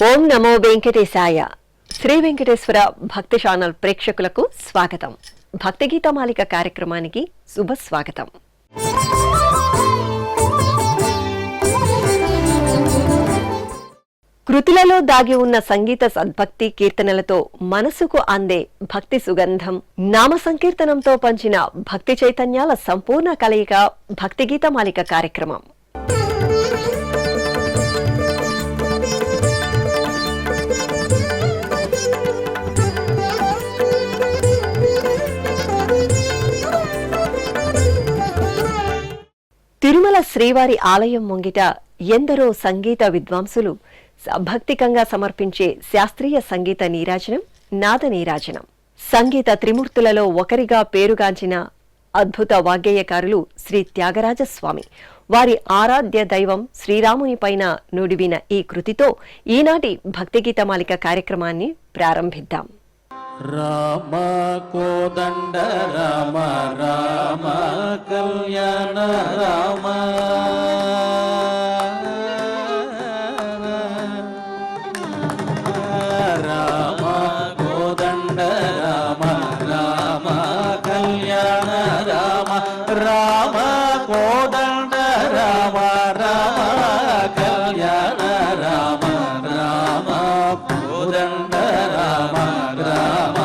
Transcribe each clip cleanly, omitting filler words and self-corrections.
ఓం నమో వెంకటేశాయ. శ్రీ వెంకటేశ్వర భక్తి ఛానల్ ప్రేక్షకులకు స్వాగతం. భక్తి గీతమాలిక కార్యక్రమానికి శుభస్వాగతం. కృతులలో దాగి ఉన్న సంగీత సద్భక్తి కీర్తనలతో మనసుకు అందే భక్తి సుగంధం, నామ సంకీర్తనంతో పంచిన భక్తి చైతన్యాల సంపూర్ణ కలయిక భక్తి గీతమాలిక కార్యక్రమం. తిరుమల శ్రీవారి ఆలయం ముంగిట ఎందరో సంగీత విద్వాంసులు భక్తికంగా సమర్పించే శాస్త్రీయ సంగీత నీరాజనం నాద నీరాజనం. సంగీత త్రిమూర్తులలో ఒకరిగా పేరుగాంచిన అద్భుత వాగ్గేయకారులు శ్రీ త్యాగరాజస్వామి. వారి ఆరాధ్య దైవం శ్రీరామునిపైన నుడివిన ఈ కృతితో ఈనాటి భక్తి గీతమాలిక కార్యక్రమాన్ని ప్రారంభిద్దాం. రామ కోదండ రామ రామ కళ్యాణ రామ రామ కోదండ రామ రామ కళ్యాణ రామ రామ కోదండ రామ రామ కళ్యాణ రామ రామ కోదండ రామ రామ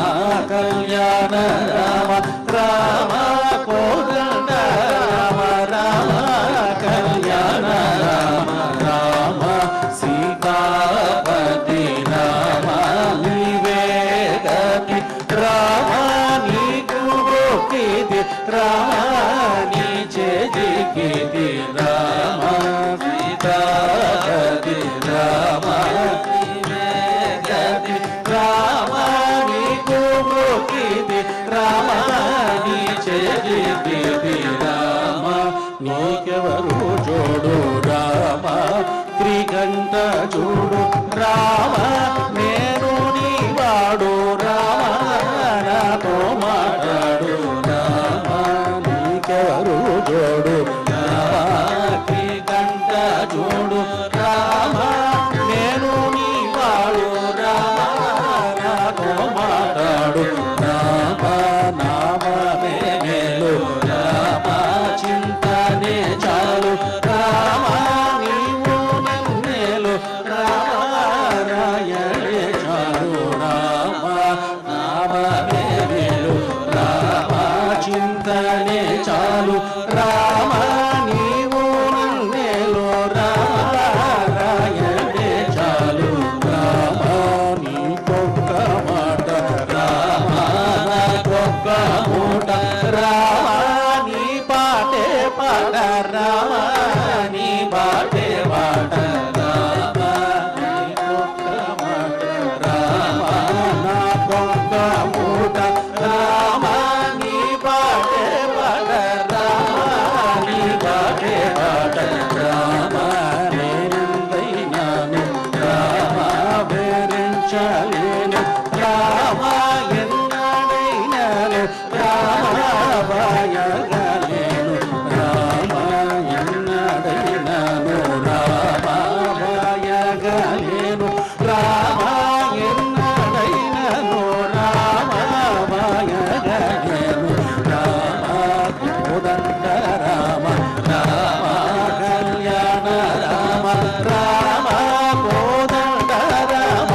కళ్యాణ రామ రామ కోదండ రామ రామ కళ్యాణ రామ రామ సీతాపతి రామ నీవే గతి రామ నీకు గోకిది రామ నీ చేజికిది రామ సీతాపతి రామ నీవే గతి రామ రామ నీ చేజికిది రామ నీకెవరు జోడు రామ త్రికంఠ చూడు రామ నేను నీవాడు రామ నాతో మాట్లాడు రామ నీకెవరు జోడు రామ త్రికంఠ చూడు రామ నేను నీవాడు రామ నాతో మాట్లాడు రామ నామమే మేలు రామ చింతనే చాలు రామ నీవు నన్నేలు రామ రాయణే చాలు రామ నామమే మేలు రామ చింతనే చాలు రామ నీవు నన్నేలు రామ రాయణే చాలు రామ నీకొక్క మాట రామ నాకొక్క మూట రామ నీ పాటే పాట రామ నీ పాటే పాట రామ నీకొక్క మాట రామ నాకొక్క మూట రామ నీ పాటే పాట రామ నీ పాటే పాట రామ నేనందైనాను రామ వేరించలేను రామ ఎన్నడైనాను రామ వాయగలేను రామ ఎన్నడైనాను రామ వాయగలేను రామ ఎన్నడైనాను రామ వాయగలేను రామ కోదండ రామ రామ కళ్యాణ రామ రామ కోదండ రామ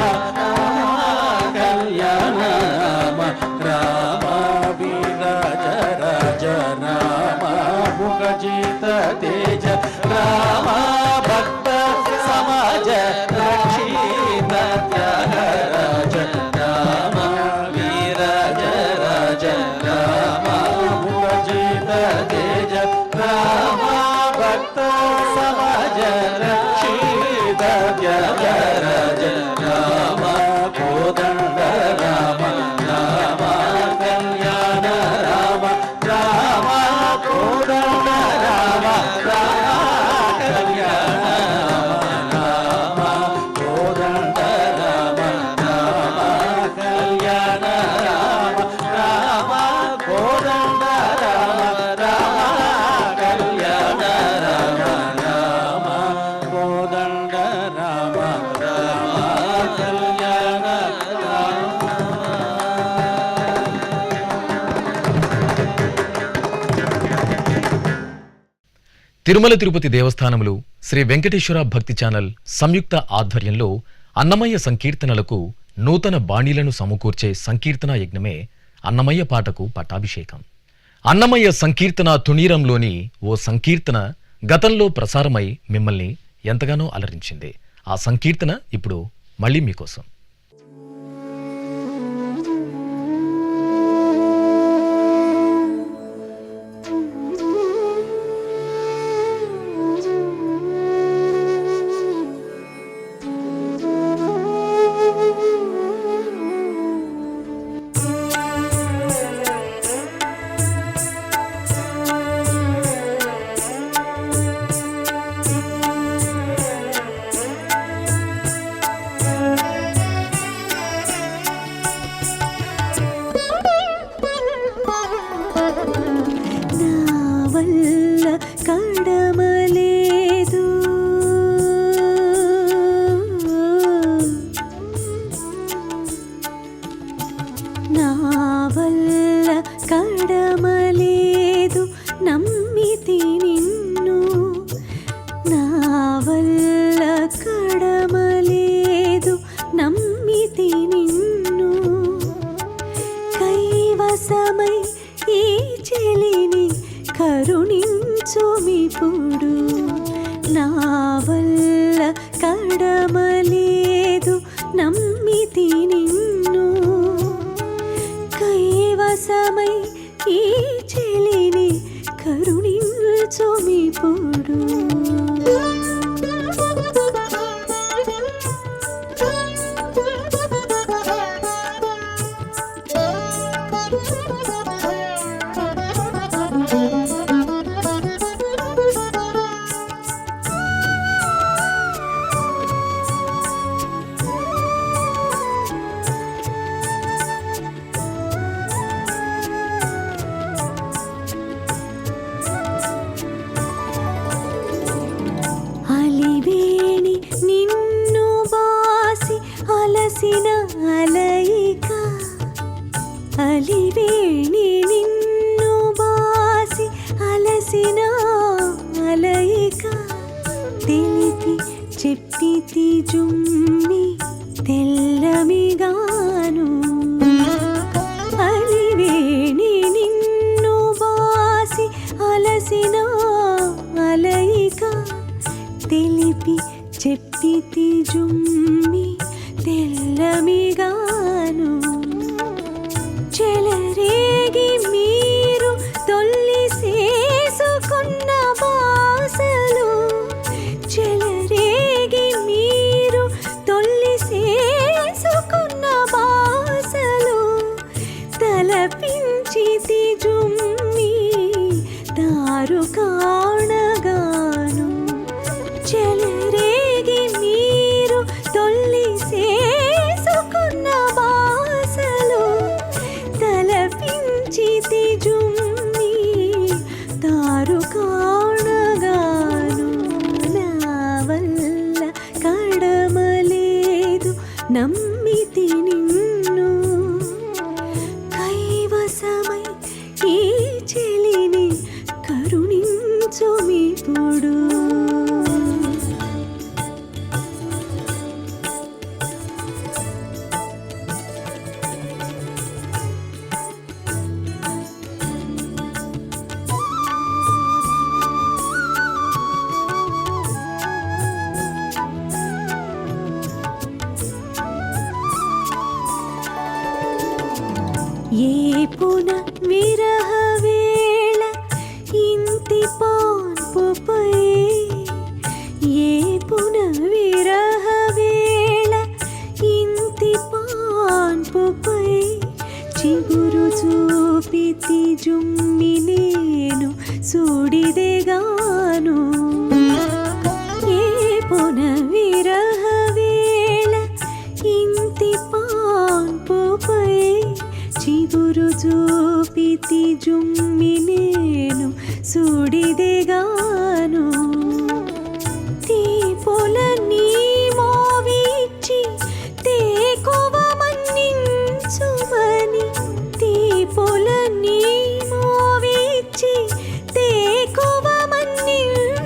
కళ్యాణ రామ రామ వీరాజ రాజ రామ ముఖజిత తేజ రామ భక్త సమాజ రక్షిత త్యాగరాజ రామ వీరాజ రాజ రామ ముఖజిత తేజ రామ భక్త సమాజ రక్షిత త్యాగరాజ రామ కోదండ రామ రామ కళ్యాణ రామ రామ కోదండ రామ తిరుమల తిరుపతి దేవస్థానములు శ్రీ వెంకటేశ్వర భక్తి ఛానల్ సంయుక్త ఆధ్వర్యంలో అన్నమయ్య సంకీర్తనలకు నూతన బాణీలను సమకూర్చే సంకీర్తన యజ్ఞమే అన్నమయ్య పాటకు పట్టాభిషేకం. అన్నమయ్య సంకీర్తన తుణీరంలోని ఓ సంకీర్తన గతంలో ప్రసారమై మిమ్మల్ని ఎంతగానో అలరించింది. ఆ సంకీర్తన ఇప్పుడు మళ్ళీ మీకోసం. కరుణించుమిప్పుడు నా వల్ల కడమలేదు నమ్మితి నిన్ను కైవసమై ఈ చెలిని కరుణించుమిప్పుడు అలివేణి నిన్ను బాసి అలసిన అలయిక తెలిపి చెప్పితి జుమ్మి తెల్లమిగాను అలివేణి నిన్ను బాసి అలసిన అలయిక తెలిపి చెప్పితి జుమ్మి తెల్లమిగాను చెలరేగి మీరు తొల్లి చేసుకున్న బాసలు చెలరేగి మీరు తొల్లి చేసుకున్న బాసలు తలపించితి జుమ్మి దారు కాణగాను చెలరేగి మీరు తొల్లి చేసుకున్న బాసలు తలపించితి జుమ్మి దారు కాణగాను నా వల్ల కడమలేదు నమ్మితి నిన్ను కైవసమై ఈ చెలిని కరుణించుమిప్పుడు ఏ పున విరహ వేళ ఇంతి పాన్పుపై ఏ పున విరహ వేళ ఇంతి పాన్పుపై చిగురు చూపితి జుమ్మి నేను సూడిదెగాను ఏ పున విరహ వేళ ఇంతి పాన్పుపై చిగురు చూపితి జుమ్మి నేను సూడిదెగాను తీపుల నీ మోవిచ్చి తేకువ మన్నించుమని తీపుల నీ మోవిచ్చి తేకువ మన్నించుమని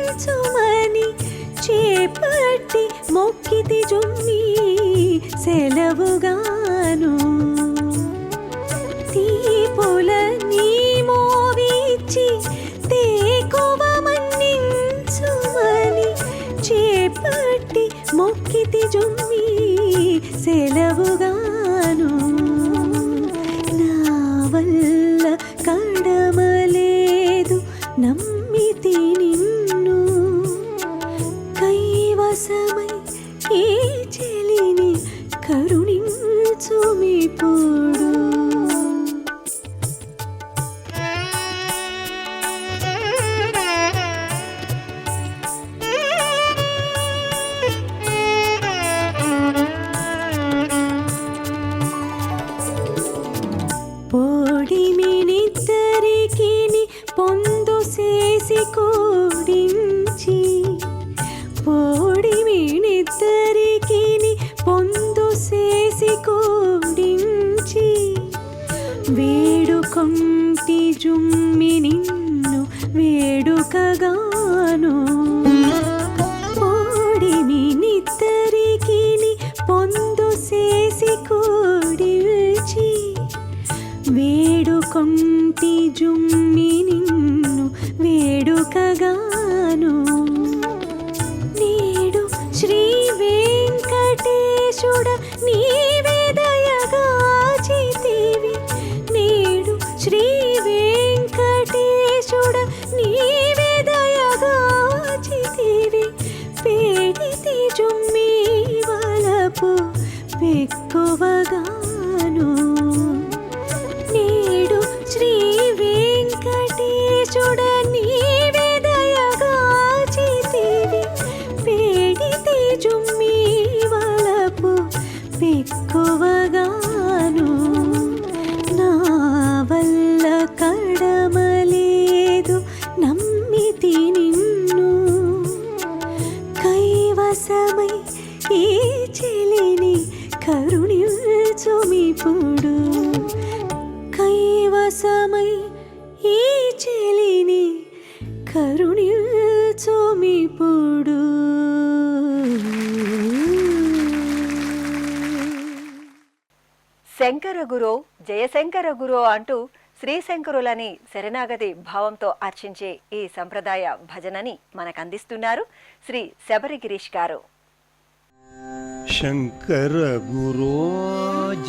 జుమ్మి సెలవుగాను నా వల్ల కడమలేదు నమ్మితి నిన్ను కైవసమై ఈ చెలిని కరుణించుమిప్పుడు పొడిమినిద్దరికిని పొందు చేసి కూడించి పొడిమినిద్దరికిని పొందు చేసి కూడించి వేడుకొంటి జుమ్మి నిన్ను వేడుకగాను పొడిమినిద్దరికిని పొందు చేసి కూడించి వేడుకొంటి జుమ్మి నిన్ను వేడుకగాను నేడు శ్రీ వెంకటేశుడ నీవే దయగాచితివి నేడు శ్రీ వెంకటేశుడ నీవే దయగాచితివి పేడితి జుమ్మి వలపు పెక్కువగాను నేడు శ్రీ వెంకటేశుడ నీవే దయగాచితివి పేడితి జుమ్మి వలపు పెక్కువగాను నా వల్ల కడమలేదు నమ్మితి నిన్ను కైవసమై ఈ చెలిని కరుణించుమిప్పుడు కైవసమై ఈ చెలిని కరుణించుమిప్పుడు శంకర గురో జయశంకర గురో అంటూ శ్రీశంకరులని శరణాగతి భావంతో అర్చించే ఈ సంప్రదాయ భజనని మనకందిస్తున్నారు శ్రీ శబరి గిరీష్ గారు. శంకర గురో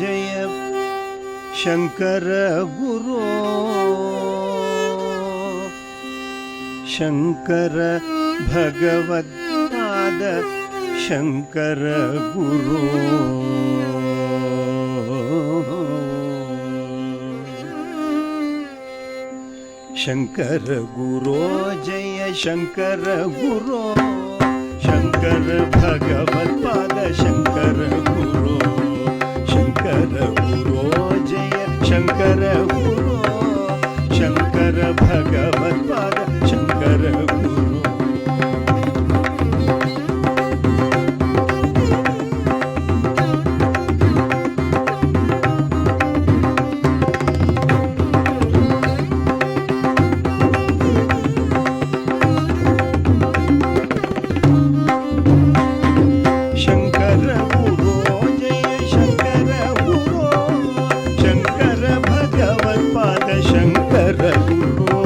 జయ శంకర గురో శంకర భగవత్పాద శంకర గురో శంకర గురో జయ శంకర గురో శంకర భగవత్పాద శంకర గురో శంకర గురో జయ శంకర గురో శంకర భగవత్పాద శంకర గురో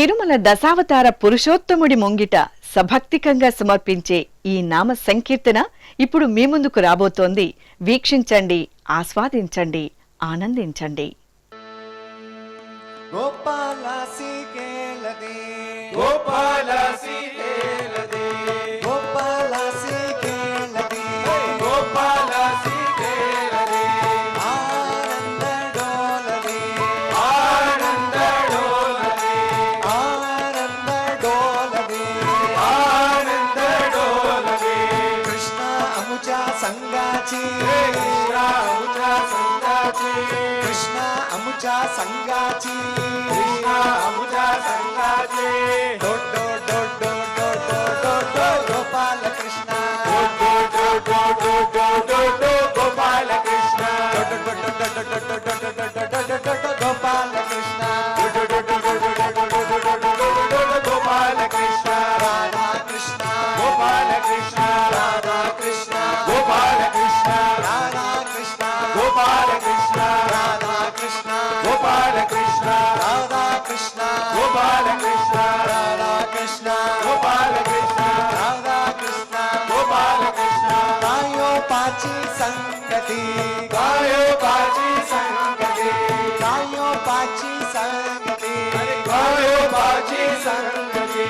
తిరుమల దశావతార పురుషోత్తముడి ముంగిట సభక్తికంగా సమర్పించే ఈ నామ సంకీర్తన ఇప్పుడు మీ ముందుకు రాబోతోంది. వీక్షించండి, ఆస్వాదించండి, ఆనందించండి. గోపాల సీకేలదే గోపాల సీకేలదే గోపాల సీకేలదే గోపాల సీకేలదే ఆనంద డోలదే ఆనంద డోలదే ఆనంద డోలదే ఆనంద డోలదే కృష్ణ అముచా సంగాచి కృష్ణ అముచా సంగాచి కృష్ణ అముచా సంగాచి కృష్ణ అముచా సంగాచి డోడో డోడో డోడో డోడో గోపాల కృష్ణ డోడో డోడో డోడో డోడో గోపాల కృష్ణ డోడో డోడో డోడో డోడో డోడో డోడో గోపాల కృష్ణ డోడో డోడో డోడో డోడో గోపాల కృష్ణ రాధా కృష్ణ గోపాల కృష్ణ రాధా కృష్ణ గోపాల కృష్ణ రాధా కృష్ణ గోపాల కృష్ణ రాధా కృష్ణ గోపాల కృష్ణ రాధా కృష్ణ గోపాల కృష్ణ రాధా కృష్ణ గోపాల కృష్ణ రాధా కృష్ణ గోపాల కృష్ణ గాయో పాచి సంగతి గాయో పాచి సంగతి గాయో పాచి సంగతి గాయో పాచి సంగతి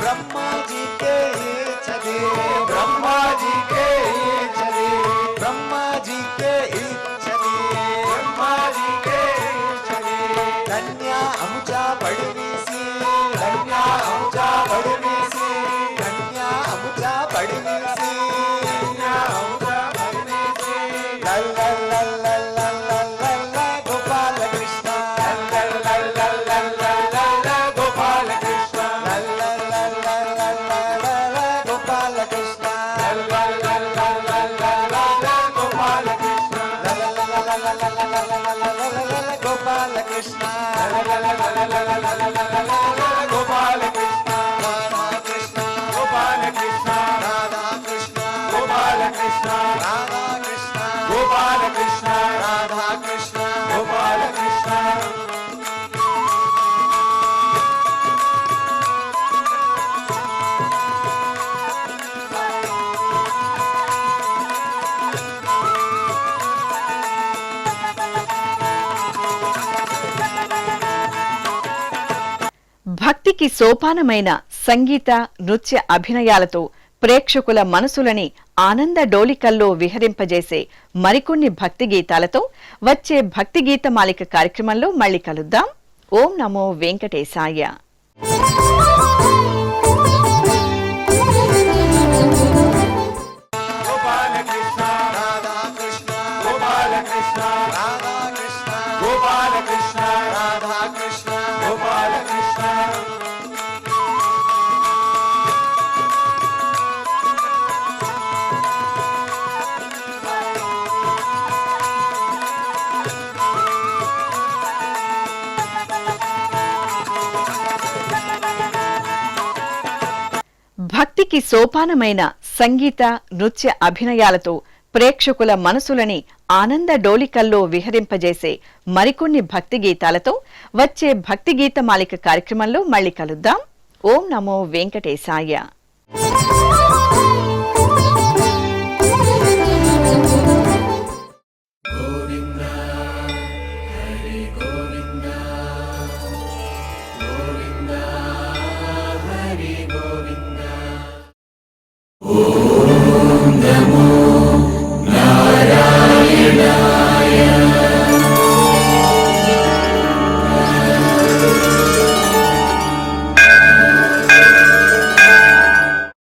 ब्रह्मा जी के इच्छते ब्रह्मा जी के इच्छते ब्रह्मा जी के इच्छते ब्रह्मा जी के इच्छते धन्या अमुचा बड़वीसी धन्या अमुचा बड़वीसी धन्या अमुचा बड़वीसी धन्या अमुचा बड़वीसी लल्ला लल्ला लल्ला लल्ला गोपाल कृष्ण लल्ला लल्ला लल्ला गोपाल कृष्ण लल्ला लल्ला लल्ला गोपाल कृष्ण लल्ला लल्ला लल्ला गोपाल कृष्ण लल्ला लल्ला लल्ला गोपाल कृष्ण लल्ला लल्ला गोपाल कृष्ण राधा कृष्ण गोपाल कृष्ण राधा कृष्ण गोपाल कृष्ण राधा कृष्ण गोपाल कृष्ण राधा कृष्ण गोपाल कृष्ण భక్తికి సోపానమైన సంగీత, నృత్య అభినయాలతో ప్రేక్షకుల మనసులని ఆనంద డోలికల్లో విహరింపజేసే మరికొన్ని భక్తి గీతాలతో వచ్చే భక్తి గీత మాలిక కార్యక్రమంలో మళ్ళీ కలుద్దాం. ఓం నమో వెంకటేశాయ. गोपाल कृष्ण राधा कृष्ण गोपाल कृष्ण राधा कृष्ण गोपाल कृष्ण राधा कृष्ण गोपाल कृष्ण భక్తికి సోపానమైన సంగీత, నృత్య అభినయాలతో ప్రేక్షకుల మనసులని ఆనంద డోలికల్లో విహరింపజేసే మరికొన్ని భక్తి గీతాలతో వచ్చే భక్తి గీత మాలిక కార్యక్రమంలో మళ్ళీ కలుద్దాం. ఓం నమో వెంకటేశాయ.